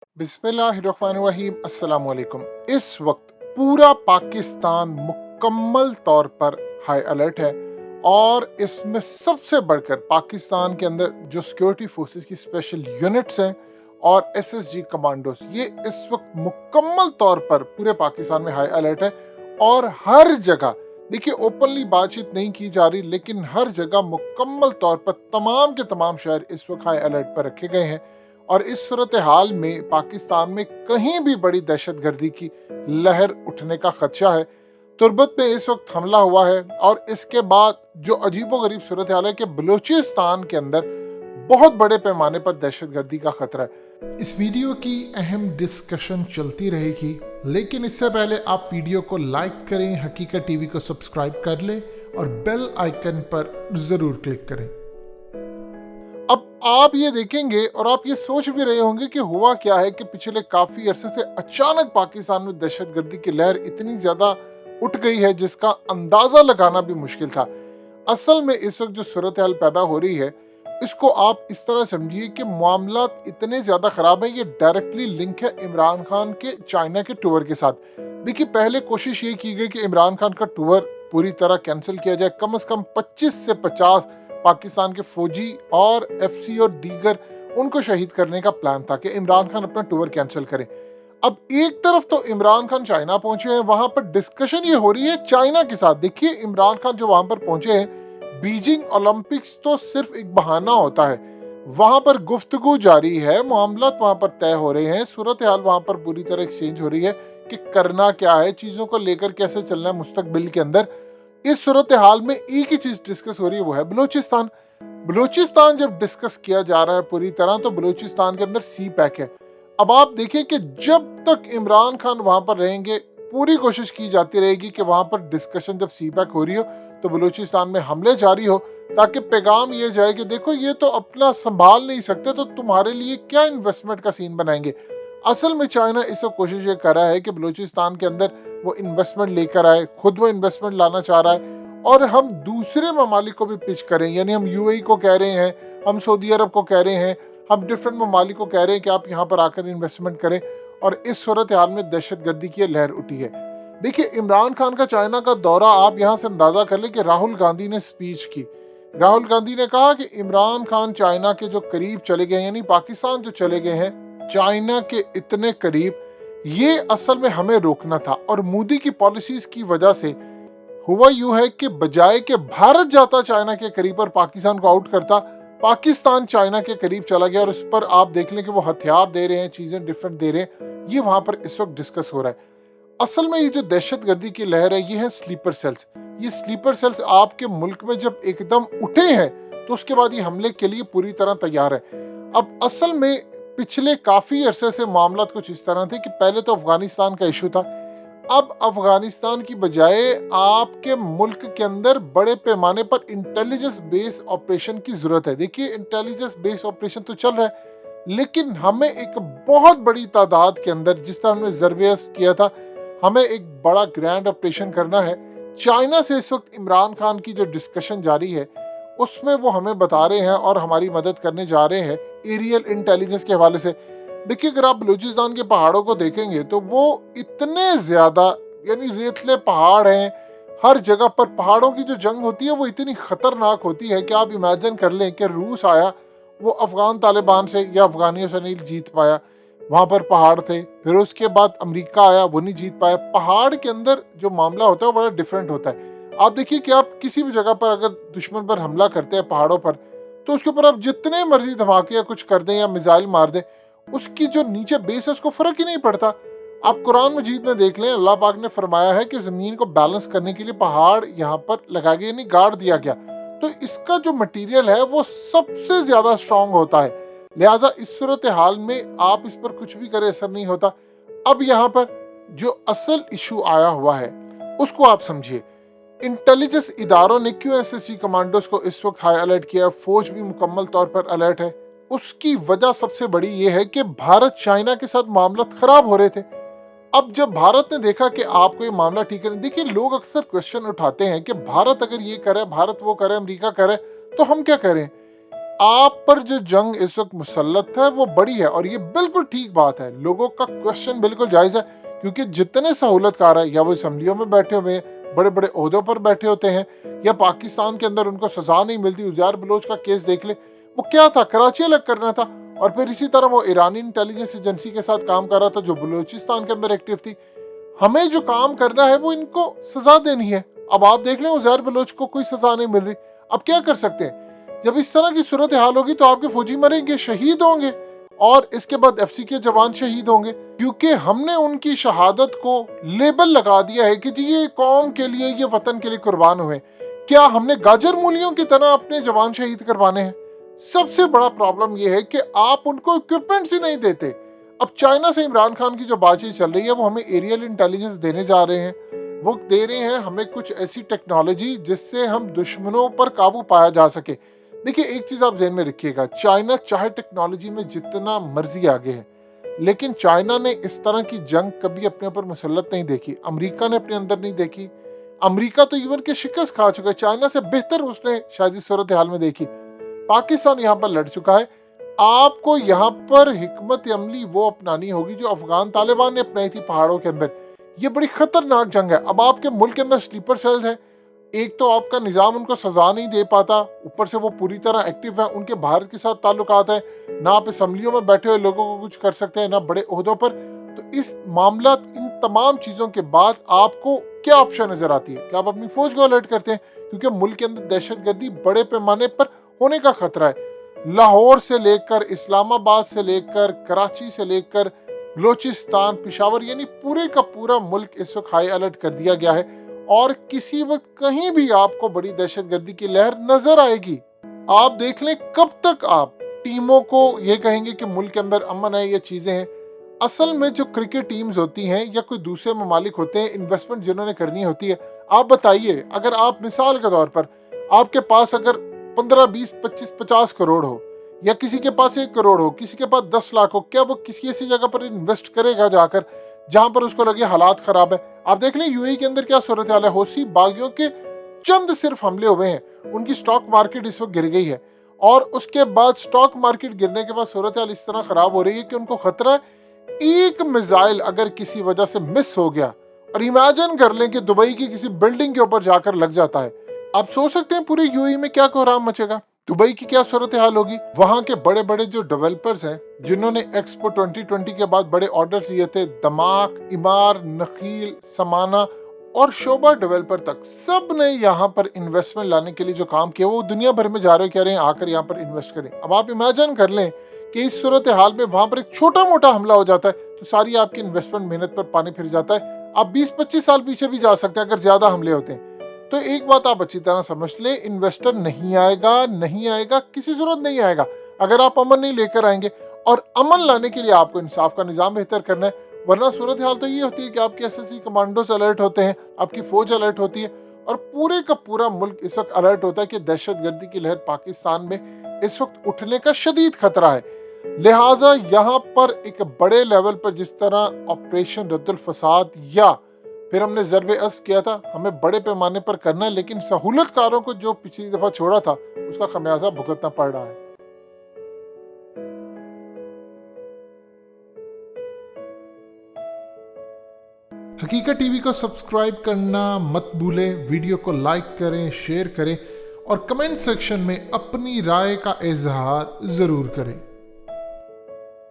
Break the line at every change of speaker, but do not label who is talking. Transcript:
बिस्मिल्लाहिर्रहमानिर्रहीम अस्सलाम वालेकुम। इस वक्त पूरा पाकिस्तान मुकम्मल तौर पर हाई अलर्ट है और इसमें सबसे बढ़कर पाकिस्तान के अंदर जो सिक्योरिटी फोर्सेस की स्पेशल यूनिट्स हैं और एसएसजी कमांडोस, ये इस वक्त मुकम्मल तौर पर पूरे पाकिस्तान में हाई अलर्ट है। और हर जगह, देखिए, ओपनली बातचीत नहीं की जा रही, लेकिन हर जगह मुकम्मल तौर पर तमाम के तमाम शहर इस वक्त हाई अलर्ट पर रखे गए हैं। और इस सूरत हाल में पाकिस्तान में कहीं भी बड़ी दहशतगर्दी की लहर उठने का खदशा है। तुर्बत में इस वक्त हमला हुआ है और इसके बाद जो अजीबोगरीब सूरत हाल है कि बलूचिस्तान के अंदर बहुत बड़े पैमाने पर दहशतगर्दी का खतरा है। इस वीडियो की अहम डिस्कशन चलती रहेगी, लेकिन इससे पहले आप वीडियो को लाइक करें, हकीकत टीवी को सब्सक्राइब कर लें और बेल आइकन पर ज़रूर क्लिक करें। अब आप ये देखेंगे और आप ये सोच भी रहे होंगे कि हुआ क्या है कि पिछले काफ़ी अरसे से अचानक पाकिस्तान में दहशतगर्दी की लहर इतनी ज़्यादा उठ गई है जिसका अंदाज़ा लगाना भी मुश्किल था। असल में इस वक्त जो सूरत हाल पैदा हो रही है, इसको आप इस तरह समझिए कि मामला इतने ज़्यादा ख़राब है, ये डायरेक्टली लिंक है इमरान खान के चाइना के टूर के साथ। देखिए, पहले कोशिश ये की गई कि इमरान खान का टूर पूरी तरह कैंसिल किया जाए, कम से कम 25 से 50 पाकिस्तान के फौजी और एफसी और दीगर उनको शहीद करने का प्लान था कि इमरान खान अपना टूर कैंसिल करें। अब एक तरफ तो इमरान खान चाइना पहुंचे हैं, वहां पर डिस्कशन ये हो रही है चाइना के साथ। देखिए, इमरान खान जो वहां पर पहुंचे हैं, बीजिंग ओलंपिक्स तो सिर्फ एक बहाना होता है, वहां पर गुफ्तगू जारी है, मामला वहां पर तय हो रहे हैं, सूरत हाल वहां पर बुरी तरह एक्सचेंज हो रही है कि करना क्या है, चीजों को लेकर कैसे चलना है मुस्तकबिल के अंदर। इस सूरत हाल में एक ही चीज डिस्कस हो रही है, वो है बलूचिस्तान। बलूचिस्तान जब डिस्कस किया जा रहा है पूरी तरह, तो बलूचिस्तान के अंदर सी पैक है। अब आप देखिए कि जब तक इमरान खान वहां पर रहेंगे, पूरी कोशिश की जाती रहेगी कि वहां पर डिस्कशन जब सी पैक हो रही हो तो बलूचिस्तान में हमले जारी हो, ताकि पैगाम ये जाए कि देखो, ये तो अपना संभाल नहीं सकते, तो तुम्हारे लिए क्या इन्वेस्टमेंट का सीन बनाएंगे। असल में चाइना इस वक्त कोशिश ये कर रहा है कि बलूचिस्तान के अंदर वो इन्वेस्टमेंट लेकर आए, खुद वो इन्वेस्टमेंट लाना चाह रहा है और हम दूसरे ममालिक को भी पिच करें। यानी हम यूएई को कह रहे हैं, हम सऊदी अरब को कह रहे हैं, हम डिफरेंट ममालिक को कह रहे हैं कि आप यहाँ पर आकर इन्वेस्टमेंट करें। और इस सूरत हाल में दहशतगर्दी की लहर उठी है। देखिए, इमरान खान का चाइना का दौरा, आप यहाँ से अंदाजा कर लें कि राहुल गांधी ने स्पीच की। राहुल गांधी ने कहा कि इमरान खान चाइना के जो करीब चले गए, यानी पाकिस्तान जो चले गए हैं चाइना के इतने करीब, ये असल में हमें रोकना था। और मोदी की पॉलिसीज की वजह से हुआ यूं है कि बजाय के भारत जाता चाइना के करीब और पाकिस्तान को आउट करता, पाकिस्तान चाइना के करीब चला गया। और इस पर आप देख लें कि वो हथियार दे रहे हैं, चीजें डिफरेंट दे रहे हैं, ये वहां पर इस वक्त डिस्कस हो रहा है। असल में ये जो दहशतगर्दी की लहर है, ये है स्लीपर सेल्स। ये स्लीपर सेल्स आपके मुल्क में जब एकदम उठे हैं, तो उसके बाद ये हमले के लिए पूरी तरह तैयार है। अब असल में पिछले काफी अरसे से मामला कुछ इस तरह थे कि पहले तो अफगानिस्तान का इशू था। अब अफगानिस्तान की बजाय आपके मुल्क के अंदर बड़े पैमाने पर इंटेलिजेंस बेस ऑपरेशन की जरूरत है। देखिए, इंटेलिजेंस बेस ऑपरेशन तो चल रहा है, लेकिन हमें एक बहुत बड़ी तादाद के अंदर, जिस तरह हमने जरबेस किया था, हमें एक बड़ा ग्रैंड ऑपरेशन करना है। चाइना से इस वक्त इमरान खान की जो डिस्कशन जारी है, उसमें वो हमें बता रहे हैं और हमारी मदद करने जा रहे हैं एरियल इंटेलिजेंस के हवाले से। देखिए, अगर आप बलूचिस्तान के पहाड़ों को देखेंगे तो वो इतने ज़्यादा, यानी रेतले पहाड़ हैं, हर जगह पर पहाड़ों की जो जंग होती है वो इतनी ख़तरनाक होती है कि आप इमेजिन कर लें कि रूस आया, वो अफ़गान तालिबान से या अफ़गानियों से नहीं जीत पाया, वहाँ पर पहाड़ थे। फिर उसके बाद अमेरिका आया, वो नहीं जीत पाया। पहाड़ के अंदर जो मामला होता है वो बड़ा डिफरेंट होता है। आप देखिए कि आप किसी भी जगह पर अगर दुश्मन पर हमला करते हैं पहाड़ों पर, तो उसके ऊपर आप जितने मर्जी धमाके या कुछ कर दें या मिसाइल मार दें, उसकी जो नीचे बेस है उसको फर्क ही नहीं पड़ता। आप कुरान मजीद में देख लें, अल्लाह पाक ने फरमाया है कि ज़मीन को बैलेंस करने के लिए पहाड़ यहाँ पर लगाए गए, यानी गाड़ दिया गया। तो इसका जो मटेरियल है वो सबसे ज़्यादा स्ट्रांग होता है, लिहाजा इस सूरत हाल में आप इस पर कुछ भी करें असर नहीं होता। अब यहाँ पर जो असल इशू आया हुआ है उसको आप समझिए। इंटेलिजेंस इदारों ने क्यों एसएसजी कमांडोज को इस वक्त हाई अलर्ट किया, फौज भी मुकम्मल तौर पर अलर्ट है। उसकी वजह सबसे बड़ी ये है कि भारत चाइना के साथ मामला खराब हो रहे थे। अब जब भारत ने देखा कि आपको ये मामला ठीक है, देखिए, लोग अक्सर क्वेश्चन उठाते हैं कि भारत अगर ये करे, भारत वो करे, अमेरिका करे, तो हम क्या करें। आप पर जो जंग इस वक्त मुसल्लत है वो बड़ी है, और ये बिल्कुल ठीक बात है। लोगों का क्वेश्चन बिल्कुल जायज़ है, क्योंकि जितने सहूलतकार है, या वो असम्बलियों में बैठे हुए हैं, बड़े बड़े ओहदों पर बैठे होते हैं, या पाकिस्तान के अंदर उनको सजा नहीं मिलती। उज़ैर बलोच का केस देख ले, वो क्या था, कराची अलग करना था। और फिर इसी तरह वो ईरानी इंटेलिजेंस एजेंसी के साथ काम कर रहा था जो बलूचिस्तान के अंदर एक्टिव थी। हमें जो काम करना है वो इनको सजा देनी है। अब आप देख लें, उज़ैर बलोच को कोई सजा नहीं मिल रही। अब क्या कर सकते हैं? जब इस तरह की सूरत हाल होगी तो आपके फौजी मरेंगे, शहीद होंगे, और इसके बाद एफसी के जवान शहीद होंगे, क्योंकि हमने उनकी शहादत को लेबल लगा दिया है कि जी ये कौम के लिए, ये वतन के लिए कुर्बान हुए। क्या हमने गाजर मूलियों की तरह अपने जवान शहीद करवाने हैं? सबसे बड़ा प्रॉब्लम यह है कि आप उनको इक्विपमेंट्स ही नहीं देते। अब चाइना से इमरान खान की जो बातचीत चल रही है, वो हमें एरियल इंटेलिजेंस देने जा रहे हैं। वो दे रहे हैं हमें कुछ ऐसी टेक्नोलॉजी जिससे हम दुश्मनों पर काबू पाया जा सके। देखिए, एक चीज आप ध्यान में रखिएगा, चाइना चाहे टेक्नोलॉजी में जितना मर्जी आगे है, लेकिन चाइना ने इस तरह की जंग कभी अपने ऊपर मुसल्लत नहीं देखी। अमेरिका ने अपने अंदर नहीं देखी। अमेरिका तो इवन के शिकस्त खा चुका है, चाइना से बेहतर उसने शायद इस सूरत हाल में देखी। पाकिस्तान यहाँ पर लड़ चुका है। आपको यहाँ पर हिकमत अमली वो अपनानी होगी जो अफगान तालिबान ने अपनाई थी पहाड़ों के अंदर। ये बड़ी खतरनाक जंग है। अब आपके मुल्क के अंदर स्लीपर सेल है, एक तो आपका निज़ाम उनको सजा नहीं दे पाता, ऊपर से वो पूरी तरह एक्टिव है, उनके भारत के साथ ताल्लुकात है, ना आप असम्बलियों में बैठे हुए लोगों को कुछ कर सकते हैं, ना बड़े ओहदों पर। तो इस मामला, इन तमाम चीज़ों के बाद आपको क्या ऑप्शन नज़र आती है कि आप अपनी फौज को अलर्ट करते हैं, क्योंकि मुल्क के अंदर दहशतगर्दी बड़े पैमाने पर होने का खतरा है। लाहौर से लेकर, इस्लामाबाद से लेकर, कराची से लेकर बलोचिस्तान, पिशावर, यानी पूरे का पूरा मुल्क इस वक्त हाई अलर्ट कर दिया गया है। और किसी वक्त कहीं भी आपको बड़ी दहशतगर्दी की लहर नजर आएगी। आप देख लें, कब तक आप टीमों को ये कहेंगे कि मुल्क के अंदर अमन है, ये चीजें हैं। असल में जो क्रिकेट टीम्स होती हैं या कोई दूसरे ममालिक होते हैं, इन्वेस्टमेंट जिन्होंने करनी होती है, आप बताइए, अगर आप मिसाल के तौर पर आपके पास अगर 15, 20, 25, 50 करोड़ हो, या किसी के पास 1 करोड़ हो, किसी के पास 10 लाख हो, क्या वो किसी ऐसी जगह पर इन्वेस्ट करेगा जाकर जहां पर उसको लगे हालात खराब है? आप देख लें यूएई के अंदर क्या सूरत हाल है। हौसी बागियों के चंद सिर्फ हमले हुए हैं, उनकी स्टॉक मार्केट इस वक्त गिर गई है, और उसके बाद स्टॉक मार्केट गिरने के बाद सूरत हाल इस तरह खराब हो रही है कि उनको खतरा है एक मिसाइल अगर किसी वजह से मिस हो गया, और इमेजिन कर लें कि दुबई की किसी बिल्डिंग के ऊपर जाकर लग जाता है, आप सोच सकते हैं पूरे यूएई में क्या कोहराम मचेगा। दुबई की क्या सूरत हाल होगी। वहां के बड़े बड़े जो डेवलपर्स हैं, जिन्होंने एक्सपो 2020 के बाद बड़े ऑर्डर लिए थे, दमाक, इमार, नखील, समाना और शोभा डेवलपर तक, सब ने यहाँ पर इन्वेस्टमेंट लाने के लिए जो काम किया, वो दुनिया भर में जा रहे कह रहे हैं आकर यहाँ पर इन्वेस्ट करें। अब आप इमेजिन कर लें कि इस सूरत हाल में वहां पर एक छोटा मोटा हमला हो जाता है तो सारी आपकी इन्वेस्टमेंट मेहनत पर पानी फिर जाता है। आप 20-25 साल पीछे भी जा सकते हैं अगर ज्यादा हमले होते हैं। तो एक बात आप अच्छी तरह समझ ले, इन्वेस्टर नहीं आएगा, नहीं आएगा, किसी जरूरत नहीं आएगा अगर आप अमन नहीं लेकर आएंगे। और अमन लाने के लिए आपको इंसाफ का निजाम बेहतर करना है, वरना सूरत हाल तो ये होती है कि आपके एसएससी कमांडोज अलर्ट होते हैं, आपकी फौज अलर्ट होती है, और पूरे का पूरा मुल्क इस वक्त अलर्ट होता है कि दहशतगर्दी की लहर पाकिस्तान में इस वक्त उठने का शदीद खतरा है। लिहाजा यहाँ पर एक बड़े लेवल पर जिस तरह ऑपरेशन रद्दुल फसाद या फिर हमने ज़रबे अस्ब किया था, हमें बड़े पैमाने पर करना है, लेकिन सहूलतकारों को जो पिछली दफा छोड़ा था उसका खमियाजा भुगतना पड़ रहा है। हकीकत टीवी को सब्सक्राइब करना मत भूलें, वीडियो को लाइक करें, शेयर करें और कमेंट सेक्शन में अपनी राय का इजहार जरूर करें।